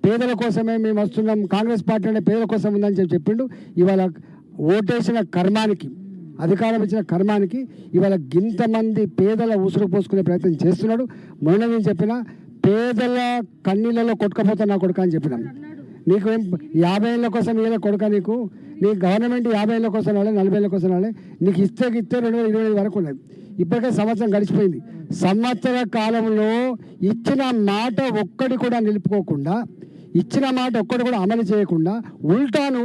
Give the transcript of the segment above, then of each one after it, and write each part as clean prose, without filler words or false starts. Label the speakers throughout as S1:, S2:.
S1: పేదల కోసమే మేము వస్తున్నాం, కాంగ్రెస్ పార్టీ అంటే పేదల కోసం ఉందని చెప్పిండు. ఇవాళ ఓటేసిన కర్మానికి, అధికారం ఇచ్చిన కర్మానికి ఇవాళ గింతమంది పేదల ఉసురు పోసుకునే ప్రయత్నం చేస్తున్నాడు. మొన్న నేను చెప్పిన పేదల కన్నీళ్ళలో కొట్టుకపోతా నా కొడుక అని చెప్పినాం. నీకు 50 ఏళ్ళ కోసం ఏదో కొడుక, నీకు నీ గవర్నమెంట్ 50 ఏళ్ళ కోసం రాలే, 40 ఏళ్ళ కోసం రాలే, నీకు ఇస్తే 2025 వరకు ఉన్నది. ఇప్పటికే సంవత్సరం గడిచిపోయింది. సంవత్సర కాలంలో ఇచ్చిన మాట ఒక్కటి కూడా నిలుపుకోకుండా, ఇచ్చిన మాట ఒక్కటి కూడా అమలు చేయకుండా ఉల్టాను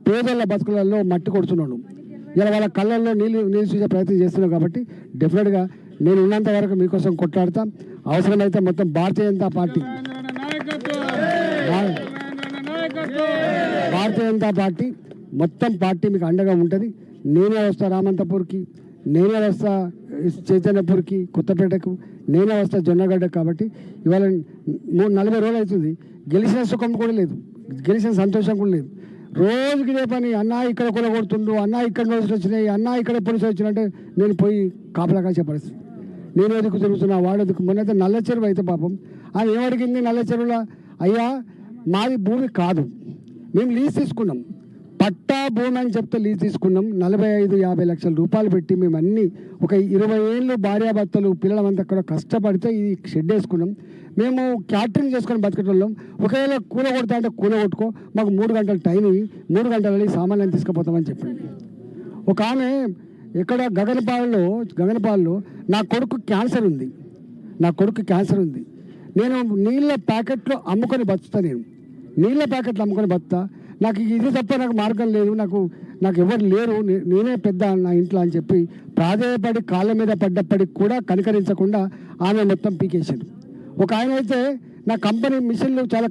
S1: పేదల బతుకులలో మట్టి కొడుతున్నాడు. ఇలా వాళ్ళ కళ్ళల్లో నీళ్ళు చూసే ప్రయత్నం చేస్తున్నావు. కాబట్టి డెఫినెట్గా నేను ఉన్నంత వరకు మీకోసం కొట్లాడతా. అవసరమైతే మొత్తం భారతీయ జనతా పార్టీ మొత్తం పార్టీ మీకు అండగా ఉంటుంది. నేనే వస్తా రామంతపూర్కి, నేనే వస్తా చైతన్యపూర్కి, కొత్తపేటకు, నేనే వస్తా జొన్నగడ్డకు. కాబట్టి ఇవాళ 40 రోజులు అవుతుంది. గెలిచిన సుఖం కూడా లేదు, గెలిచిన సంతోషం కూడా లేదు. రోజుకి ఇదే పని. అన్నా ఇక్కడ కూడా కొడుతుండు, అన్నా ఇక్కడ నోటీసులు వచ్చినాయి, అన్నా ఇక్కడ పోలీసులు వచ్చినట్టే నేను పోయి కాపలా కాసే పరిస్థితి. నేను ఎదుకు తిరుగుతున్నా, వాడు ఎదుకు. మొన్నైతే నల్ల చెరువు అయితే పాపం అది ఏమడిగింది, నల్ల చెరువులో అయ్యా మాది భూమి కాదు, మేము లీజ్ తీసుకున్నాం, పట్టా భూమి అని చెప్తే లీజ్ తీసుకున్నాం. 45-50 లక్షల రూపాయలు పెట్టి మేము అన్నీ ఒక 20 ఏళ్ళు భార్యాభర్తలు పిల్లలమంతా కూడా కష్టపడితే ఈ షెడ్ వేసుకున్నాం. మేము క్యాటరింగ్ చేసుకొని బతికేటోళ్ళం. ఒకవేళ కూల కొడతా అంటే కూల కొట్టుకో, మాకు 3 గంటల టైం ఇవి, 3 గంటలని సామాన్యాన్ని తీసుకుపోతామని చెప్పింది. ఒక ఆమె ఇక్కడ గగనపాలలో నా కొడుకు క్యాన్సర్ ఉంది, నేను నీళ్ళ ప్యాకెట్లు అమ్ముకొని బతుకుతా, నీళ్ళ ప్యాకెట్లు అమ్ముకొని బతుకుతా. నాకు ఇది తప్ప నాకు మార్గం లేదు, నాకు ఎవరు లేరు, నేనే పెద్ద నా ఇంట్లో అని చెప్పి ప్రాధేయపడి కాళ్ళ మీద పడ్డప్పటికి కూడా కనికరించకుండా ఆమె మొత్తం పీకేసాడు. ఒక ఆయన అయితే నా కంపెనీ మిషన్లు చాలా